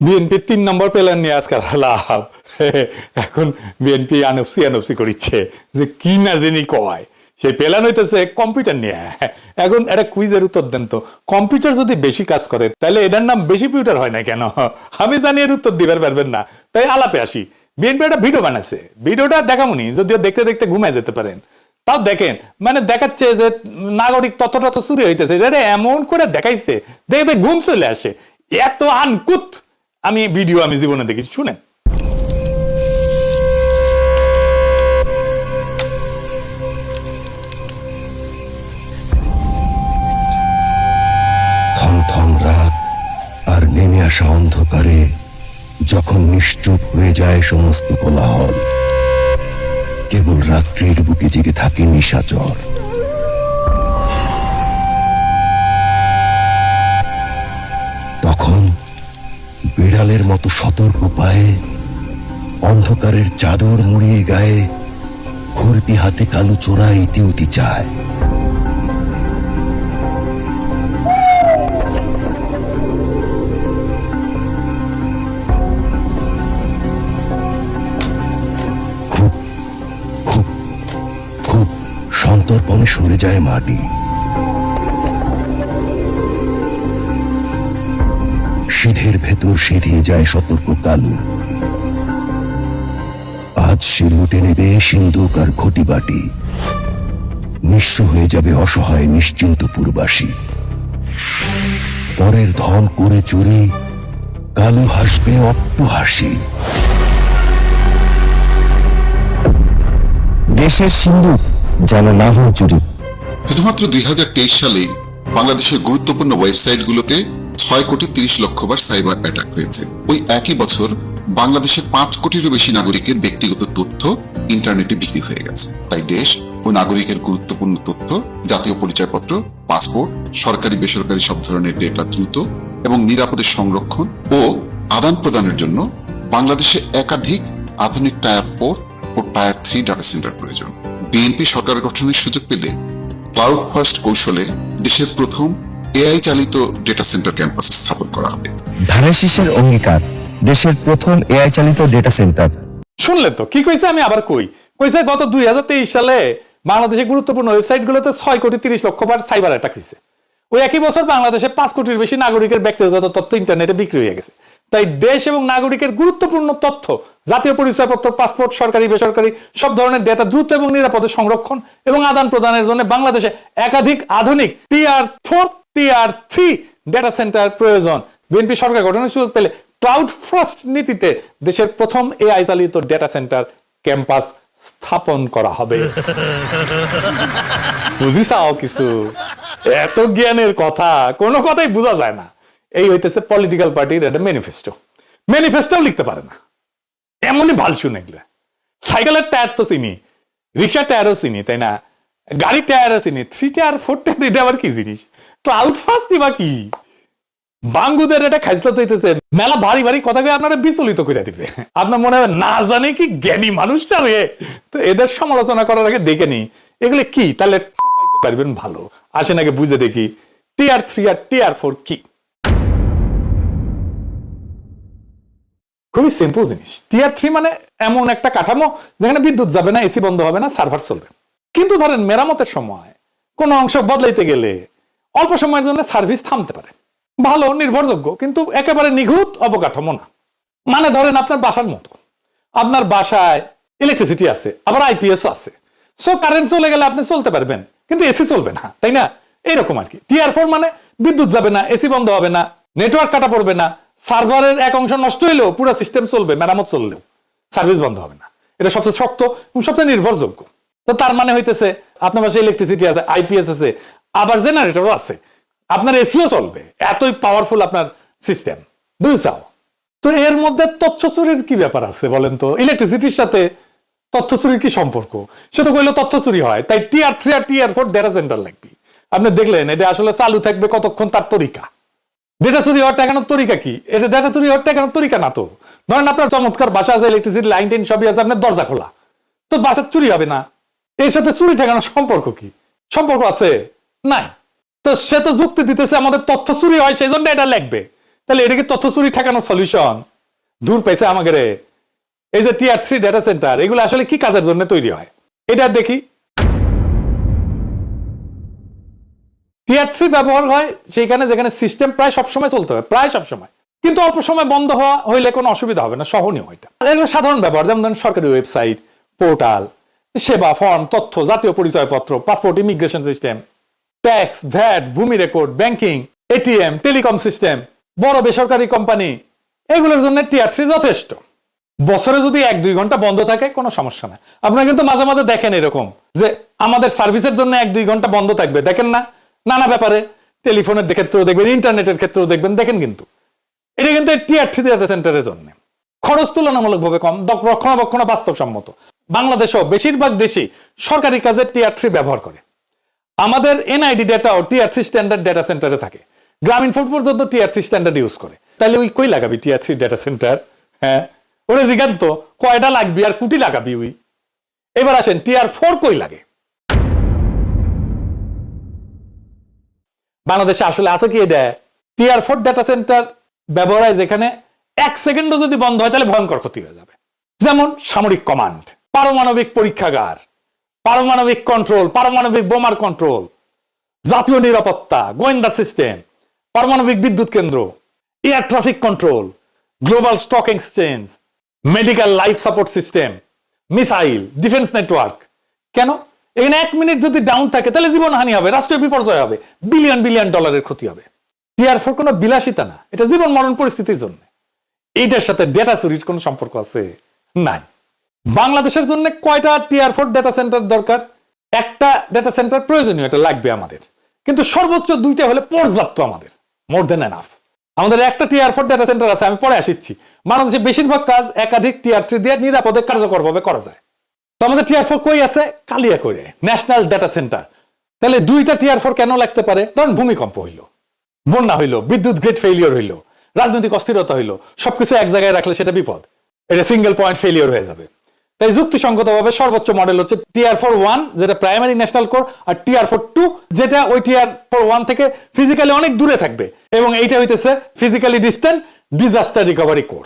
BNP 3 নম্বর plan নিয়ে আজকাল লাভ। এখন বিএনপি আনপসি করিচ্ছে যে কি না জানি কয় সেই প্ল্যান হইতেছে কম্পিউটার নিয়ে। এখন একটা কুইজের উত্তর দেন তো, কম্পিউটার যদি বেশি কাজ করে তাহলে এটার নাম বেশি পিউটার হয় না কেন? আমি জানি এর উত্তর দিবার পারবেন না, তাই আলাপে আসি। বিএনপি একটা ভিডিও বানাচ্ছে, ভিডিওটা দেখামুনি, যদিও দেখতে দেখতে ঘুমায় যেতে পারেন। তাও দেখেন, মানে দেখাচ্ছে যে নাগরিক তথ্য চুরি হইতেছে, এটা এমন করে দেখাইছে দেখে ঘুম চলে আসে। এত আনকুত আমি ভিডিও আমি জীবনে দেখেছি, শুনেন। থমথম রাত আর নেমে আসা অন্ধকারে যখন নিশ্চুপ হয়ে যায় সমস্ত কোলাহল, কেবল রাত্রির বুকে জেগে থাকে নিশাচর। তখন বিড়ালের মতো সতর্ক পায়ে অন্ধকারের চাদর মুড়িয়ে গায়ে খুরপি হাতে কালো চোরা ইতিউতি চায়। খুব খুব খুব সন্তর্পণে সরে যায় মাটি। সিধের ভেতর সিধিয়ে যায় সতর্ক কালো। আজ সে লুটে নেবে সিন্ধুক আর ঘটিবাটি, নিঃস্ব হয়ে যাবে অসহায় নিশ্চিন্ত পূর্বাসী। পরের ধন করে চুরি, কালো হাসবে অট্ট হাসি। দেশের সিন্ধুক যেন না হয় চুরি। শুধুমাত্র 2023 সালে বাংলাদেশের গুরুত্বপূর্ণ ওয়েবসাইটগুলোতে 6,30,00,000 সাইবার অ্যাটাক হয়েছে। ওই একই বছর বাংলাদেশের 5 কোটিরও বেশি নাগরিকের ব্যক্তিগত তথ্য ইন্টারনেটে বিক্রি হয়ে গেছে। তাই দেশ ও নাগরিকের গুরুত্বপূর্ণ তথ্য, জাতীয় পরিচয়পত্র, পাসপোর্ট, সরকারি বেসরকারি সব ধরনের ডেটা দ্রুত এবং নিরাপদে সংরক্ষণ ও আদান প্রদানের জন্য বাংলাদেশে একাধিক আধুনিক টায়ার 4 ও টায়ার 3 ডাটা সেন্টার প্রয়োজন। বিএনপি সরকার গঠনের সুযোগ পেলে ক্লাউড ফার্স্ট কৌশলে দেশের প্রথম এআই চালিত ডেটা সেন্টার ক্যাম্পাস স্থাপন করা হবে। ধানের শীষের অঙ্গীকার, দেশের প্রথম এআই চালিত ডেটা সেন্টার। শুনলেন তো কি কইছে? আমি আবার কইছে গত 2023 সালে বাংলাদেশের গুরুত্বপূর্ণ ওয়েবসাইটগুলোতে 6,30,00,000 সাইবার অ্যাটাক হয়েছে। ওই একই বছর বাংলাদেশে 5 কোটির বেশি নাগরিকের ব্যক্তিগত তথ্য ইন্টারনেটে বিক্রি হয়ে গেছে। তাই দেশ এবং নাগরিকের গুরুত্বপূর্ণ তথ্য, জাতীয় পরিচয়পত্র, পাসপোর্ট, সরকারি বেসরকারি সব ধরনের ডেটা দ্রুত এবং নিরাপদে সংরক্ষণ এবং আদান প্রদানের জন্য বাংলাদেশে একাধিক আধুনিক টিআর 4 টিআর 3 ডেটা সেন্টার প্রয়োজন। বিএনপি সরকার গঠনের সুযোগ পেলে ক্লাউড ফার্স্ট নীতিতে দেশের প্রথম এআই চালিত ডেটা সেন্টার ক্যাম্পাস স্থাপন করা হবে। বুঝিসাও কিছু? এত জ্ঞানের কথা, কোনো কথাই বোঝা যায় না। এই হইতেছে পলিটিক্যাল পার্টির একটা ম্যানিফেস্টো লিখতে পারে না, এমনই ভাল শুনে গেলে। সাইকেলের টায়ার তো চিনি, রিক্সার টায়ারও চিনি, তাই না? গাড়ির টায়ারও চিনি, 3 টায়ার 4 টায়ার এটা আবার কি জিনিস? ক্লাউড ফার্স্ট বা কি? বাঙ্গুদের এটা খাইসলা হইতেছে মেলা ভারী ভারী কথাকে আপনারা বিচলিত করে দিবে। আপনার মনে হয় না জানে কি জ্ঞানী মানুষটা রে। তো এদের সমালোচনা করার আগে দেখে নি এগুলো কি, তাহলে পাইতে পারবেন ভালো। আসেন আগে বুঝে দেখি টিআর 3 আর টিআর 4 কি। খুবই সিম্পল জিনিস। টিআর 3 মানে এমন একটা কাঠামো যেখানে বিদ্যুৎ যাবে না, এসি বন্ধ হবে না, সার্ভার চলবে। কিন্তু ধরেন মেরামতের সময় কোন অংশ বদলাইতে গেলে অল্প সময়ের জন্য সার্ভিস থামতে পারে। ভালো, নির্ভরযোগ্য, কিন্তু একেবারে নিখুঁত অবকাঠামো না। মানে ধরেন আপনার বাসার মতো, আপনার বাসায় ইলেকট্রিসিটি আছে, আবার আইপিএস আছে। সো কারেন্ট চলে গেলে আপনি চলতে পারবেন, কিন্তু এসি চলবে না, তাই না? এইরকম আর কি। টিআর 4 মানে বিদ্যুৎ যাবে না, এসি বন্ধ হবে না, নেটওয়ার্ক কাটা পড়বে না, সার্ভারের এক অংশ নষ্ট হইলেও পুরো সিস্টেম চলবে, মেরামত চললেও সার্ভিস বন্ধ হবে না। এটা সবচেয়ে শক্ত এবং সবচেয়ে নির্ভরযোগ্য। তো তার মানে হইতেছে আপনার বাসায় ইলেকট্রিসিটি আছে, আইপিএস আছে, আবার জেনারেটরও আছে, আপনার এসিও চলবে, এতই পাওয়ারফুল আপনার সিস্টেম। বুঝছাও? তো এর মধ্যে তথ্য চুরির কি ব্যাপার আছে বলেন তো? ইলেকট্রিসিটির সাথে তথ্য চুরির কি সম্পর্ক? সে তো কইলো তথ্য চুরি হয়, তাই টিআর 3 আর টিআর 4 ডেটা সেন্টার লাগবে। আপনি দেখলেন এটা আসলে চালু থাকবে কতক্ষণ, তার তরিকা। ডেটা চুরি হওয়ার ঠেকানোর তরিকা কি? এটা ডেটা চুরি হওয়ার ঠেকানোর তরিকা না তো। ধরেন আপনার চমৎকার বাসা আছে, ইলেকট্রিসিটি লাইন টেন সবই আছে, আপনার দরজা খোলা, তো বাসা চুরি হবে না। এর সাথে চুরি ঠেকানোর সম্পর্ক কি? সম্পর্ক আছে? নাই। তো সে তো যুক্তি দিতেছে আমাদের তথ্য চুরি হয়, সেই জন্য এটা লাগবে। তাহলে এটা কি তথ্য চুরি ঠেকানোর সলিউশন? দূর পাইছে আমাকে রে। এই যে টিয়ার 3 ডেটা সেন্টার, এগুলো আসলে কি কাজের জন্য তৈরি হয় এটা দেখি। টিয়ার 3 ব্যবহার হয় সেখানে যেখানে সিস্টেম প্রায় সবসময় চলতে হবে, প্রায় সবসময়, কিন্তু অল্প সময় বন্ধ হওয়া হইলে কোনো অসুবিধা হবে না, সহনীয় এটা। এগুলো সাধারণ ব্যবহার, যেমন ধরেন সরকারি ওয়েবসাইট, পোর্টাল, সেবা, ফর্ম, তথ্য, জাতীয় পরিচয়পত্র, passport, immigration system, tax, VAT, ভূমি record, banking, ATM, telecom system, বড় বেসরকারি কোম্পানি, এগুলোর জন্য টিয়ার 3 যথেষ্ট। বছরে যদি 1-2 ঘন্টা বন্ধ থাকে কোনো সমস্যা নাই। আপনারা কিন্তু মাঝে মাঝে দেখেন এরকম যে আমাদের সার্ভিসের জন্য 1-2 ঘন্টা বন্ধ থাকবে, দেখেন না? নানা ব্যাপারে, টেলিফোনের ক্ষেত্রেও দেখবেন, ইন্টারনেটের ক্ষেত্রেও দেখবেন, দেখেন কিন্তু এটা কিন্তু টিয়ার 3 ডেটা সেন্টারের জন্য। খরচ তুলনামূলকভাবে কম, রক্ষণাবেক্ষণ বাস্তবসম্মত। বাংলাদেশেও বেশিরভাগ দেশই সরকারি কাজে টিয়ার 3 ব্যবহার করে। আমাদের এনআইডি ডেটাও টিয়ার 3 স্ট্যান্ডার্ড ডেটা সেন্টারে থাকে। গ্রামীণ ফোন পর্যন্ত টিয়ার 3 স্ট্যান্ডার্ড ইউজ করে। তাহলে ওই কই লাগাবি টিয়ার 3 ডেটা সেন্টার? হ্যাঁ, ওরে জিজ্ঞান তো কয়টা লাগবি আর কুটি লাগাবি ওই। এবার আসেন টিয়ার 4 কই লাগে? বাংলাদেশে আসলে আছে কি এটা? টিয়ার 4 ডেটা সেন্টার ব্যবহার হয় যেখানে 1 সেকেন্ডও যদি বন্ধ হয় তাহলে ভয়ঙ্কর ক্ষতি হয়ে যাবে। যেমন সামরিক কমান্ড, পারমাণবিক পরীক্ষাগার, পারমাণবিক কন্ট্রোল, পারমাণবিক বোমার কন্ট্রোল, জাতীয় নিরাপত্তা, গোয়েন্দা সিস্টেম, পারমাণবিক বিদ্যুৎ কেন্দ্র, air traffic control, global stock exchange, medical life support system, missile, defence network. কেন? এখানে 1 মিনিট যদি ডাউন থাকে তাহলে জীবনহানি হবে, রাষ্ট্রীয় বিপর্যয় হবে, বিলিয়ন বিলিয়ন ডলারের ক্ষতি হবে। টিয়ার 4 কোনো বিলাসিতা না, এটা জীবন মরণ পরিস্থিতির জন্য। এইটার সাথে ডেটা চুরির কোনো সম্পর্ক আছে? নাই। বাংলাদেশের জন্য কয়টা টিয়ার 4 ডেটা সেন্টার দরকার? একটা ডেটা সেন্টার প্রয়োজনীয়, এটা লাগবে আমাদের, কিন্তু সর্বোচ্চ 2টা হলে পর্যাপ্ত আমাদের, মোর দেন এনাফ। আমাদের একটা টিয়ার 4 ডেটা সেন্টার আছে, আমি পরে আসিচ্ছি। বাংলাদেশে বেশিরভাগ কাজ একাধিক টিয়ার 3 দিয়ে নিরাপদে কার্যকরভাবে করা যায়। তো আমাদের টিয়ার 4 কই আছে? কালিয়াকৈরে ন্যাশনাল ডেটা সেন্টার। তাহলে 2টা টিয়ার 4 কেন লাগতে পারে? ধরুন ভূমিকম্প হইল, বন্যা হইল, বিদ্যুৎ গ্রিড ফেলিওর হইল, রাজনৈতিক অস্থিরতা হইল, সবকিছু এক জায়গায় রাখলে সেটা বিপদ, এটা সিঙ্গেল পয়েন্ট ফেলিওর হয়ে যাবে। তাই যুক্তিসঙ্গতভাবে সর্বোচ্চ মডেল হচ্ছে টিয়ার 4-1 যেটা প্রাইমারি ন্যাশনাল কোর, আর টিয়ার 4-2 যেটা ওই টিয়ার 4-1 থেকে ফিজিক্যালি অনেক দূরে থাকবে, এবং এইটা হইতেছে physically distant disaster recovery core,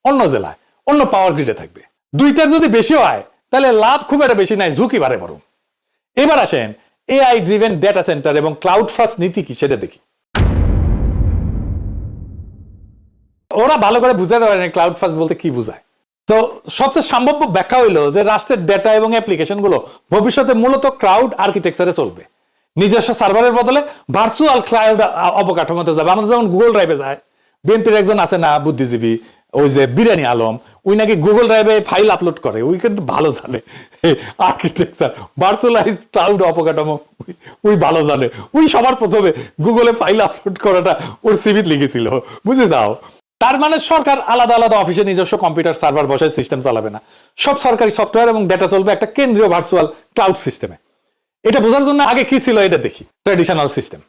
অন্য জেলায় অন্য পাওয়ার গ্রিডে থাকবে। 2টার যদি বেশি হয় তাহলে লাভ খুব একটা বেশি নাই, ঝুঁকি বাড়ে বরং। এবার আসেন এআই ড্রিভেন ডেটা সেন্টার এবং ক্লাউড ফার্স্ট নীতি কি সেটা দেখি। ওরা ভালো করে বুঝাতে পারে ক্লাউড ফার্স্ট বলতে কি বোঝায়। তো সবচেয়ে সম্ভাব্য ব্যাখ্যা হইলো যে রাষ্ট্রের ডেটা এবং অ্যাপ্লিকেশন গুলো ভবিষ্যতে মূলত ক্লাউড আর্কিটেকচারে চলবে। নিজস্ব সার্ভারের বদলে ভার্চুয়াল ক্লাউড অবকাঠামোতে যাবে। আমাদের যেমন গুগল ড্রাইভে যায়, বিএনপির একজন আছে না বুদ্ধিজীবী, ওই যে বিরিয়ানি আলম, ওই নাকি গুগল ড্রাইভে ফাইল আপলোড করে, ওই কিন্তু ভালো জানে আর্কিটেকচার, ভার্চুয়ালাইজ ক্লাউড অবকাঠামো, ওই ভালো জানে। ওই সবার প্রথমে গুগলে ফাইল আপলোড করাটা ওর সিভিত লিখেছিল, বুঝে যাও। তার মানে সরকার আলাদা আলাদা অফিসে নিজস্ব কম্পিউটার সার্ভার বসায় সিস্টেম চালাবে না, সব সরকারি সফটওয়্যার এবং ডেটা চলবে একটা কেন্দ্রীয় ভার্চুয়াল ক্লাউড সিস্টেমে। এটা বোঝার জন্য আগে কি ছিল এটা দেখি। ট্র্যাডিশনাল সিস্টেম,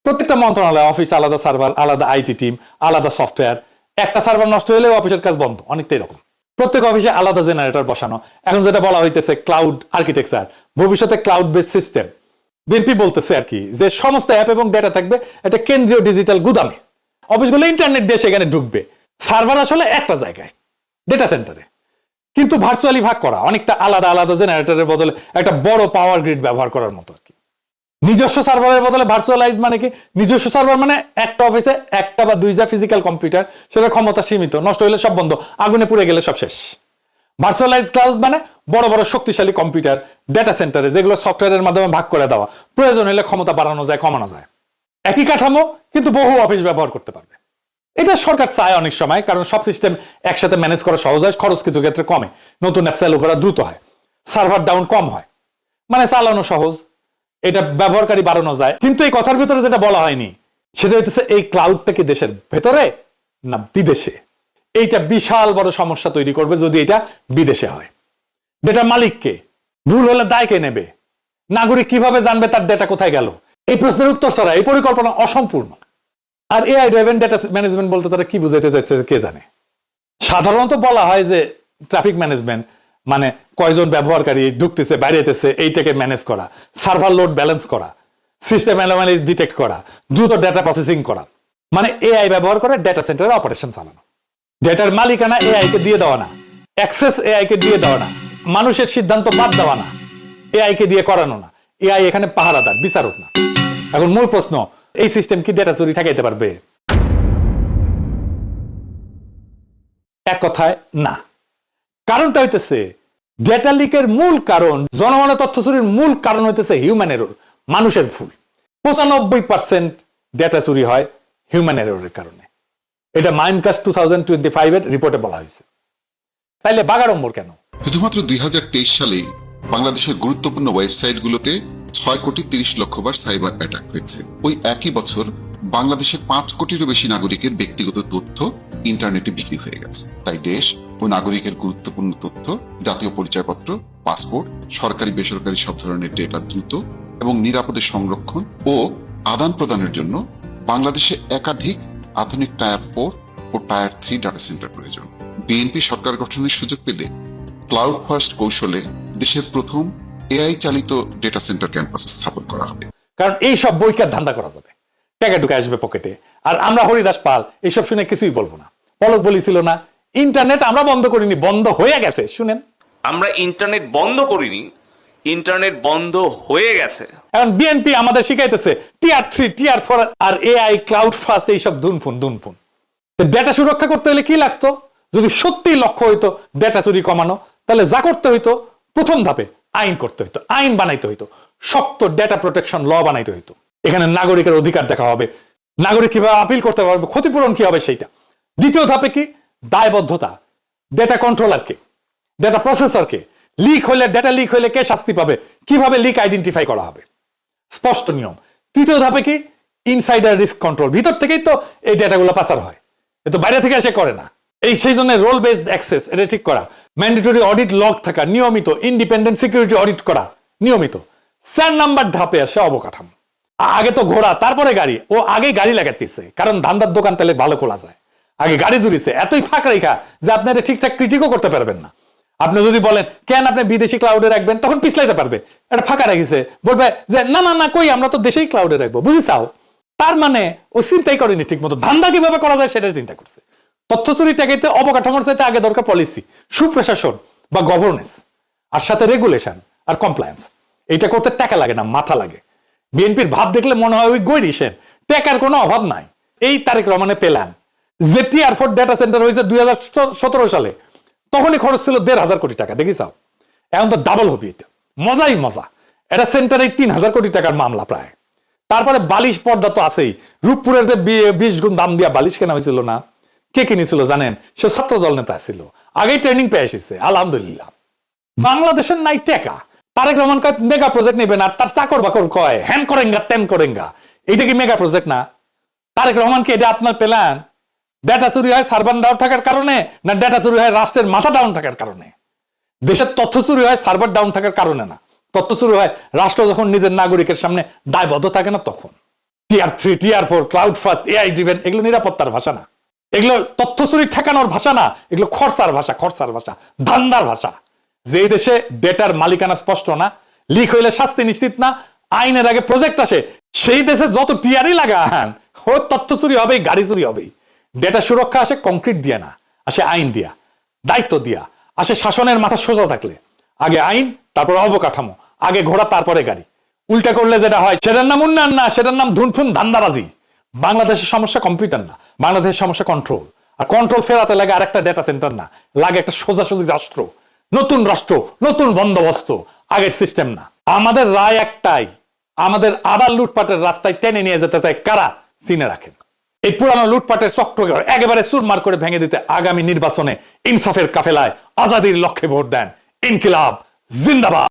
প্রত্যেকটা মন্ত্রণালয় অফিস আলাদা সার্ভার, আলাদা আইটি টিম, আলাদা সফটওয়্যার। একটা সার্ভার নষ্ট হলে অফিসের কাজ বন্ধ, অনেকটা এরকম। প্রত্যেক অফিসে আলাদা জেনারেটর বসানো। এখন যেটা বলা হইতেছে ক্লাউড আর্কিটেকচার, ভবিষ্যতে ক্লাউড বেস সিস্টেম। বিএনপি বলতেছে আর কি যে সমস্ত অ্যাপ এবং ডেটা থাকবে একটা কেন্দ্রীয় ডিজিটাল গুদামে, অফিসগুলো ইন্টারনেট দিয়ে সেখানে ঢুকবে। সার্ভার আসলে একটা জায়গায় ডেটা সেন্টারে, কিন্তু ভার্চুয়ালি ভাগ করা, অনেকটা আলাদা আলাদা জেনারেটরের বদলে একটা বড় পাওয়ার গ্রিড ব্যবহার করার মতো আর কি। নিজস্ব সার্ভারের বদলে ভার্চুয়ালাইজ মানে কি? নিজস্ব সার্ভার মানে একটা অফিসে একটা বা 2টা ফিজিক্যাল কম্পিউটার, সেটার ক্ষমতা সীমিত, নষ্ট হলে সব বন্ধ, আগুনে পুড়ে গেলে সব শেষ। ভার্চুয়ালাইজ ক্লাউড মানে বড় বড় শক্তিশালী কম্পিউটার ডেটা সেন্টারে, যেগুলো সফটওয়্যারের মাধ্যমে ভাগ করে দেওয়া, প্রয়োজন হলে ক্ষমতা বাড়ানো যায়, কমানো যায়। একই কাঠামো কিন্তু বহু অফিস ব্যবহার করতে পারবে। এটা সরকার চায় অনেক সময়, কারণ সব সিস্টেম একসাথে ম্যানেজ করা সহজ হয়, খরচ কিছু ক্ষেত্রে কমে, নতুন অ্যাপ চালু করা দ্রুত হয়, সার্ভার ডাউন কম হয়, মানে চালানো সহজ, এটা ব্যবহারকারী বাড়ানো যায়। কিন্তু এই কথার ভিতরে যেটা বলা হয়নি সেটা হইতেছে এই ক্লাউডটা কি দেশের ভেতরে না বিদেশে? এইটা বিশাল বড় সমস্যা তৈরি করবে যদি এটা বিদেশে হয়। ডেটার মালিককে, ভুল হলে দায় কে নেবে, নাগরিক কিভাবে জানবে তার ডেটা কোথায় গেল? এই প্রশ্নের উত্তর ছাড়া এই পরিকল্পনা অসম্পূর্ণ। আর এআই ড্রাইভেন ডেটা ম্যানেজমেন্ট বলতে তারা কি বুঝাইতে চাইছে কে জানে। সাধারণত বলা হয় যে ট্রাফিক ম্যানেজমেন্ট মানে কয়জন ব্যবহারকারী ঢুকতেছে বাইরেতেছে এইটাকে ম্যানেজ করা, সার্ভার লোড ব্যালেন্স করা, সিস্টেম অ্যানোমালি ডিটেক্ট করা, দ্রুত ডেটা প্রসেসিং করা, মানে এআই ব্যবহার করে ডেটা সেন্টারে অপারেশন চালানো। ডেটার মালিকানা এআই কে দিয়ে দেওয়া না, অ্যাক্সেস এআই কে দিয়ে দেওয়া না, মানুষের সিদ্ধান্ত বাদ দেওয়া না, এআই কে দিয়ে করানো না। এআই এখানে পাহারাদার, বিচারক না। এখন মূল প্রশ্ন, এই সিস্টেম কি ডেটা চুরি ঠেকাইতে পারবে? এক কথায় না। কারণটা হইতেছে ডেটা লিকের মূল কারণ, জনগণের তথ্য চুরির মূল কারণ হইতেছে হিউম্যান এরর, মানুষের ভুল। 95% ডেটা চুরি হয় হিউম্যান এররের কারণে। এটা মাইনকাস্ট 2025 এর রিপোর্টে বলা হয়েছে। তাইলে বাগাড়ম্বর কেন? শুধুমাত্র 2023 সালে বাংলাদেশের গুরুত্বপূর্ণ ওয়েবসাইটগুলোতে 6,30,00,000 বার সাইবার অ্যাটাক হয়েছে। ওই একই বছর বাংলাদেশের 5 কোটিরও বেশি নাগরিকের ব্যক্তিগত তথ্য ইন্টারনেটে বিক্রি হয়ে গেছে। তাই দেশ ও নাগরিকের গুরুত্বপূর্ণ তথ্য, জাতীয় পরিচয়পত্র, পাসপোর্ট, সরকারি বেসরকারি সব ধরনের ডেটা দ্রুত এবং নিরাপদে সংরক্ষণ ও আদান প্রদানের জন্য বাংলাদেশে একাধিক আধুনিক টায়ার 4 ও টায়ার 3 ডাটা সেন্টার প্রয়োজন। বিএনপি সরকার গঠনের সুযোগ পেলে ক্লাউড ফার্স্ট কৌশলে দেশের প্রথম এআই চালিত ডেটা সেন্টার ক্যাম্পাস স্থাপন করা হবে। কারণ এই সব বইকার ধান্দা করা যাবে, টাকা ঢুকে আসবে পকেটে। আর আমরা হরিদাস পাল এইসব শুনে কিছুই বলবো না। পলক বলেছিল না, ইন্টারনেট আমরা বন্ধ করিনি, বন্ধ হয়ে গেছে। শুনেন, আমরা ইন্টারনেট বন্ধ করিনি, ইন্টারনেট বন্ধ হয়ে গেছে। এখন বিএনপি আমাদের শিখাইতেছে টিআর 3, টিআর 4 আর এআই, ক্লাউড ফার্স্ট, এইসব দুনফুন। ডেটা সুরক্ষা করতে হলে কি লাগতো? যদি সত্যি লক্ষ্য হইতো ডেটা চুরি কমানো, তাহলে যা করতে হইতো প্রথম ধাপে আইন করতে হইতো, আইন বানাইতে হইতো, শক্ত ডেটা প্রোটেকশন ল বানাইতে হইতো। এখানে নাগরিকের অধিকার দেখা হবে, নাগরিক কিভাবে আপিল করতে পারবে, ক্ষতিপূরণ কি হবে সেইটা। দ্বিতীয় ধাপে কি? দায়বদ্ধতা, ডেটা কন্ট্রোলারকে, ডেটা প্রসেসরকে। লিক হলে, ডেটা লিক হলে কে শাস্তি পাবে, কিভাবে লিক আইডেন্টিফাই করা হবে, স্পষ্ট নিয়ম। তৃতীয় ধাপে কি? Insider risk control. ভিতর থেকেই তো এই ডেটাগুলো পাচার হয়, এ তো বাইরে থেকে এসে করে না। সেই জন্য রোল বেসড অ্যাক্সেস এটা ঠিক করা, ম্যান্ডেটরি অডিট লগ থাকা নিয়মিত, ইন্ডিপেন্ডেন্ট সিকিউরিটি অডিট করা নিয়মিত। 4 নাম্বার ধাপে আসে অবকাঠামো। আগে তো ঘোড়া তারপরে গাড়ি, ও আগে গাড়ি লাগাতেছে, কারণ ধান্দার দোকান তাহলে ভালো খোলা যায়। আগে গাড়ি জুড়িছে, এতই ফাঁকা রেখা যে আপনি এটা ঠিকঠাক ক্রিটিকও করতে পারবেন না। আপনি যদি বলেন কেন আপনি বিদেশি ক্লাউডে রাখবেন, তখন পিছলাইতে পারবে। এটা ফাঁকা রাখিছে, বলবে যে না না না, কই আমরা তো দেশেই ক্লাউডে রাখবো, বুঝিছাও। তার মানে ও চিন্তাই করেনি ঠিক মতো, ধান্দা কিভাবে করা যায় সেটা চিন্তা করছে। তথ্য চুরি ঠেকাইতে অবকাঠামোর চাইতে আগে দরকার পলিসি, সুপ্রশাসন বা গভর্নেন্স, আর সাথে রেগুলেশন আর কমপ্লায়েন্স। এইটা করতে টাকা লাগে না, মাথা লাগে। বিএনপির ভাব দেখলে মনে হয় ওই গৈরিসেন, টাকার কোনো অভাব নাই। এই তারেক রহমানের প্ল্যান যে টিআর 4 ডেটা সেন্টার হয়েছে 2017 সালে, তখনই খরচ ছিল 1,500 কোটি টাকা। দেখিসাও, এখন তো ডাবল হবে। এটা মজাই মজা। এটা সেন্টারে 3,000 কোটি টাকার মামলা প্রায়। তারপরে বালিশ পর্দা তো আছেই। রূপপুরের যে 20 গুণ দাম দিয়া বালিশ কেনা হয়েছিল না, কে কিনেছিল জানেন? সে ছাত্র দল নেতা ছিল, আগেই ট্রেনিং পেয়ে এসেছে, আলহামদুলিল্লাহ। বাংলাদেশের নাই টাকা। তারেক রহমান কয় মেগা প্রজেক্ট নেবে না, তার চাকর বাকর কয় হ্যান করেঙ্গা ত্যান করেঙ্গা। এইটা কি মেগা প্রজেক্ট না? তারেক রহমান কি এটা আপনার প্ল্যান? ডেটা চুরি হয় সার্ভার ডাউন থাকার কারণে, না ডেটা চুরি হয় রাষ্ট্রের মাথা ডাউন থাকার কারণে? দেশের তথ্য চুরি হয় সার্ভার ডাউন থাকার কারণে না, তথ্য চুরি হয় রাষ্ট্র যখন নিজের নাগরিকের সামনে দায়বদ্ধ থাকে না তখন। TR 3, TR 4, cloud first, AI driven, এগুলো নিরাপত্তার ভাষা না, এগুলো তথ্য চুরি ঠেকানোর ভাষা না, এগুলো খরচার ভাষা, খরচার ভাষা, ধান্দার ভাষা। যে দেশে ডেটার মালিকানা স্পষ্ট না, লিক হইলে শাস্তি নিশ্চিত না, আইনের আগে প্রজেক্ট আসে, সেই দেশে যত টিআরই লাগান, ও তথ্য চুরি হবেই, গাড়ি চুরি হবেই। ডেটা সুরক্ষা আসে কংক্রিট দিয়া না, আসে আইন দিয়া, দায়িত্ব দিয়া, আসে শাসনের মাথা সোজা থাকলে। আগে আইন, তারপর অবকাঠামো, আগে ঘোড়া তারপরে গাড়ি। উল্টা করলে যেটা হয় সেটার নাম উন্নয়ন না, সেটার নাম ধুনফুন ধান্দাবাজি। বাংলাদেশের সমস্যা কম্পিউটার না, বাংলাদেশের সমস্যা কন্ট্রোল। আর কন্ট্রোল ফেরাতে লাগে আরেকটা ডেটা সেন্টার না, লাগে একটা সোজাসুজি রাষ্ট্র, নতুন বন্দোবস্ত, আগের সিস্টেম না। আমাদের রায় একটাই, আমাদের আবার লুটপাটের রাস্তায় টেনে নিয়ে যেতে চায় কারা? চিনে রাখেন। এই পুরানো লুটপাটের চক্র একেবারে চুরমার করে ভেঙে দিতে আগামী নির্বাচনে ইনসাফের কাফেলায় আজাদির লক্ষ্যে ভোট দেন। ইনকিলাব জিন্দাবাদ।